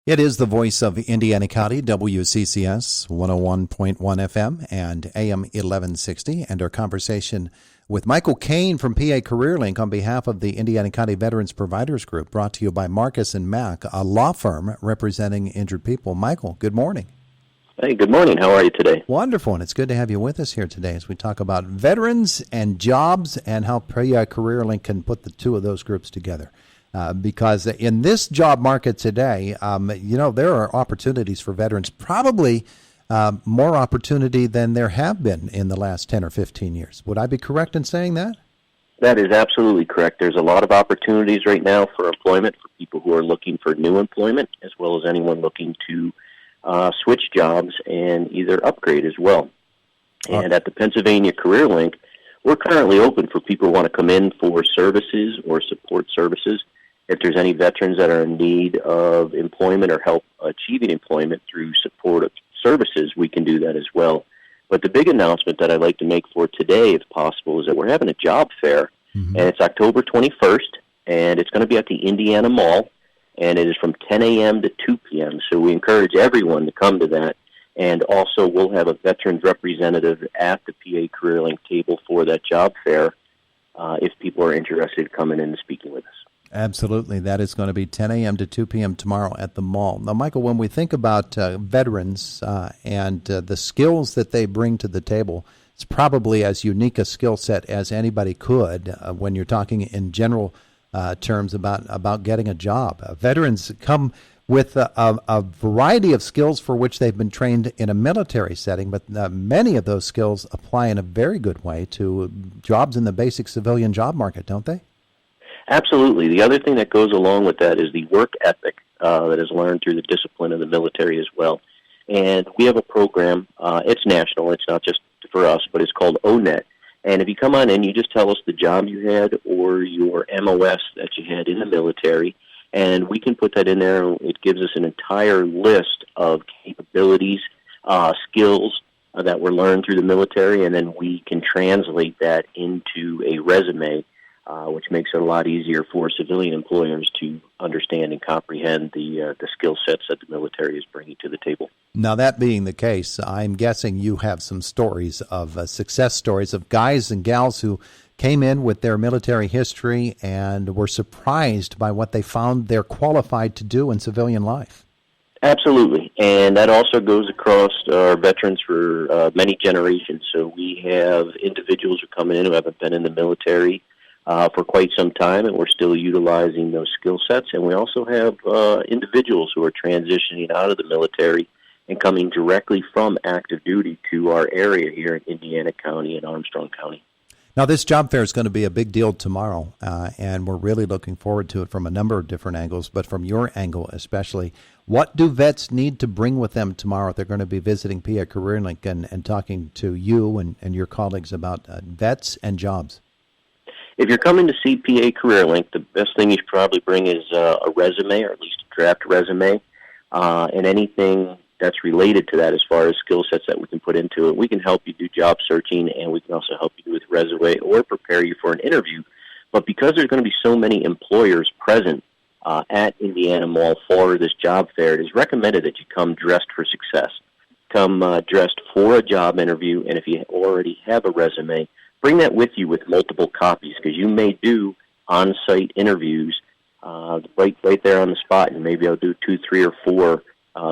It is the voice of Indiana County, WCCS 101.1 FM and AM 1160, and our conversation with Michael Kane from PA Careerlink on behalf of the Indiana County Veterans Providers Group, brought to you by Marcus & Mack, a law firm representing injured people. Michael, good morning. Hey, good morning. How are you today? Wonderful, and it's good to have you with us here today as we talk about veterans and jobs and how PA Careerlink can put the two of those groups together. Because in this job market today, there are opportunities for veterans, probably more opportunity than there have been in the last 10 or 15 years. Would I be correct in saying that? That is absolutely correct. There's a lot of opportunities right now for employment for people who are looking for new employment, as well as anyone looking to switch jobs and either upgrade as well. And at the Pennsylvania Careerlink, we're currently open for people who want to come in for services or support services. If there's any veterans that are in need of employment or help achieving employment through supportive services, we can do that as well. But the big announcement that I'd like to make for today, if possible, is that we're having a job fair, and it's October 21st, and it's going to be at the Indiana Mall, and it is from 10 a.m. to 2 p.m., so we encourage everyone to come to that. And also we'll have a veterans representative at the PA Careerlink table for that job fair if people are interested in coming in and speaking with us. Absolutely. That is going to be 10 a.m. to 2 p.m. tomorrow at the mall. Now, Michael, when we think about veterans and the skills that they bring to the table, it's probably as unique a skill set as anybody could when you're talking in general terms about getting a job. Veterans come with a variety of skills for which they've been trained in a military setting, but many of those skills apply in a very good way to jobs in the basic civilian job market, don't they? Absolutely. The other thing that goes along with that is the work ethic that is learned through the discipline of the military as well. And we have a program, it's national, it's not just for us, but it's called ONET. And if you come on in, you just tell us the job you had or your MOS that you had in the military, and we can put that in there. It gives us an entire list of capabilities, skills that were learned through the military, and then we can translate that into a resume, which makes it a lot easier for civilian employers to understand and comprehend the skill sets that the military is bringing to the table. Now, that being the case, I'm guessing you have some stories of success stories of guys and gals who came in with their military history and were surprised by what they found they're qualified to do in civilian life. Absolutely, and that also goes across our veterans for many generations. So we have individuals who come in who haven't been in the military for quite some time, and we're still utilizing those skill sets. And we also have individuals who are transitioning out of the military and coming directly from active duty to our area here in Indiana County and Armstrong County. Now, this job fair is going to be a big deal tomorrow, and we're really looking forward to it from a number of different angles, but from your angle especially. What do vets need to bring with them tomorrow? They're going to be visiting PA Careerlink and talking to you and your colleagues about vets and jobs. If you're coming to see PA Careerlink, the best thing you should probably bring is a resume, or at least a draft resume, and anything that's related to that as far as skill sets that we can put into it. We can help you do job searching, and we can also help you with resume or prepare you for an interview. But because there's going to be so many employers present at Indiana Mall for this job fair, it is recommended that you come dressed for success. Come dressed for a job interview, and if you already have a resume, bring that with you with multiple copies, because you may do on-site interviews right there on the spot, and maybe I'll do 2, 3, or 4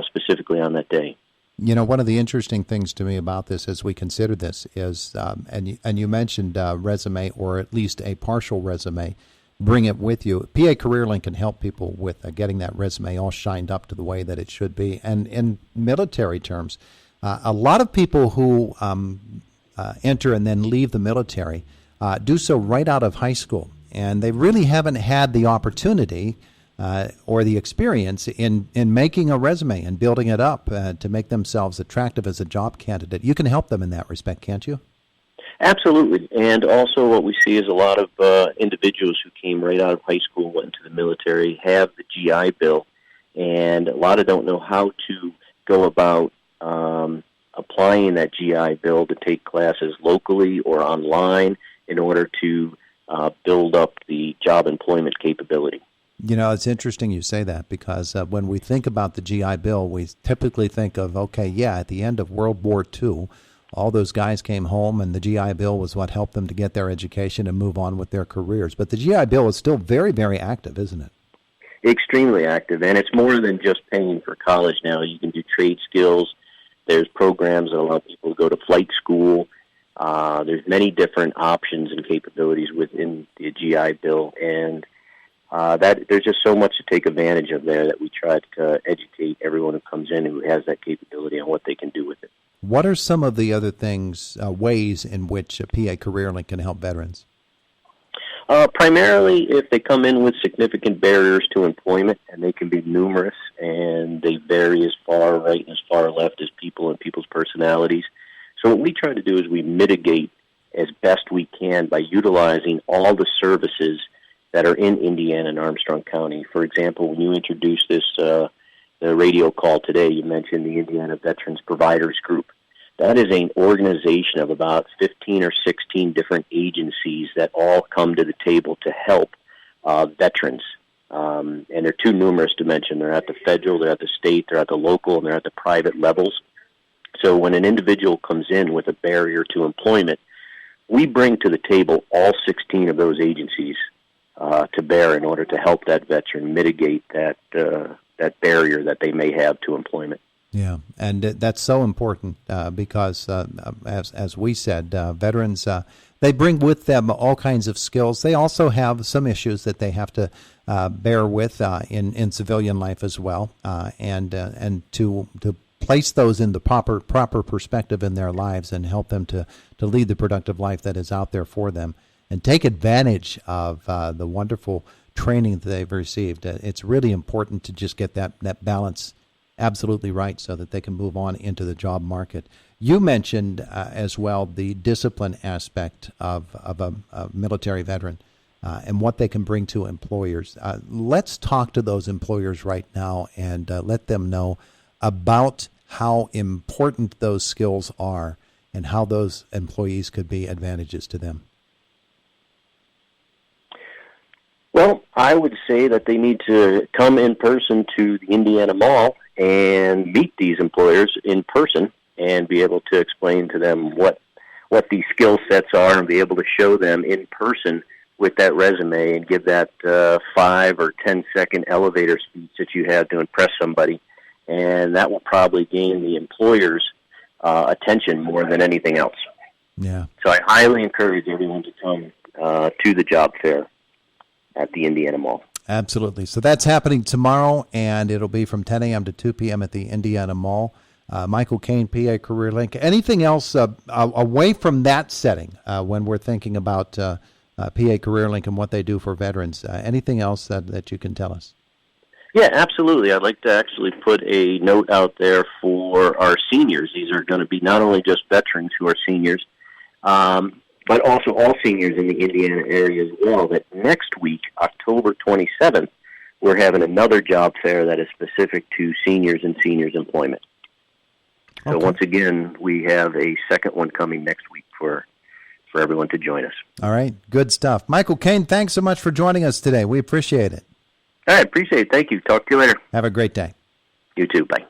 specifically on that day. You know, one of the interesting things to me about this as we consider this is, and you mentioned resume, or at least a partial resume, bring it with you. PA Careerlink can help people with getting that resume all shined up to the way that it should be. And in military terms, a lot of people who enter and then leave the military do so right out of high school, and they really haven't had the opportunity or the experience in making a resume and building it up to make themselves attractive as a job candidate. You can help them in that respect, can't you? Absolutely. And also what we see is a lot of individuals who came right out of high school, went into the military, have the GI Bill, and a lot of don't know how to go about applying that GI Bill to take classes locally or online in order to build up the job employment capability. You know, it's interesting you say that because when we think about the GI Bill, we typically think of, okay, yeah, at the end of World War II, all those guys came home and the GI Bill was what helped them to get their education and move on with their careers. But the GI Bill is still very, very active, isn't it? Extremely active, and it's more than just paying for college now. You can do trade skills. There's programs that allow people to go to flight school. There's many different options and capabilities within the GI Bill, and that there's just so much to take advantage of there that we try to educate everyone who comes in who has that capability on what they can do with it. What are some of the other things, ways in which PA Careerlink can help veterans? Primarily, if they come in with significant barriers to employment, and they can be numerous, and they vary as far right and as far left as people and people's personalities. So what we try to do is we mitigate as best we can by utilizing all the services that are in Indiana and Armstrong County. For example, when you introduced this the radio call today, you mentioned the Indiana Veterans Providers Group. That is an organization of about 15 or 16 different agencies that all come to the table to help veterans. And they're too numerous to mention. They're at the federal, they're at the state, they're at the local, and they're at the private levels. So when an individual comes in with a barrier to employment, we bring to the table all 16 of those agencies to bear in order to help that veteran mitigate that barrier that they may have to employment. Yeah, and that's so important because, as we said, veterans, they bring with them all kinds of skills. They also have some issues that they have to bear with in civilian life as well, and to place those in the proper perspective in their lives and help them to lead the productive life that is out there for them and take advantage of the wonderful training that they've received. It's really important to just get that balance absolutely right so that they can move on into the job market. You mentioned as well the discipline aspect of a military veteran and what they can bring to employers. Let's talk to those employers right now and let them know about how important those skills are and how those employees could be advantages to them. Well, I would say that they need to come in person to the Indiana Mall and meet these employers in person and be able to explain to them what these skill sets are and be able to show them in person with that resume and give that 5 or 10-second elevator speech that you have to impress somebody. And that will probably gain the employer's attention more than anything else. Yeah. So I highly encourage everyone to come to the job fair at the Indiana Mall. Absolutely. So that's happening tomorrow, and it'll be from 10 a.m. to 2 p.m. at the Indiana Mall. Michael Kane, PA Careerlink. Anything else away from that setting when we're thinking about PA Careerlink and what they do for veterans? Anything else that you can tell us? Yeah, absolutely. I'd like to actually put a note out there for our seniors. These are going to be not only just veterans who are seniors, but also all seniors in the Indiana area as well, that next week, October 27th, we're having another job fair that is specific to seniors and seniors employment. So once again, we have a second one coming next week for everyone to join us. All right, good stuff. Michael Kane, thanks so much for joining us today. We appreciate it. All right, appreciate it. Thank you. Talk to you later. Have a great day. You too. Bye.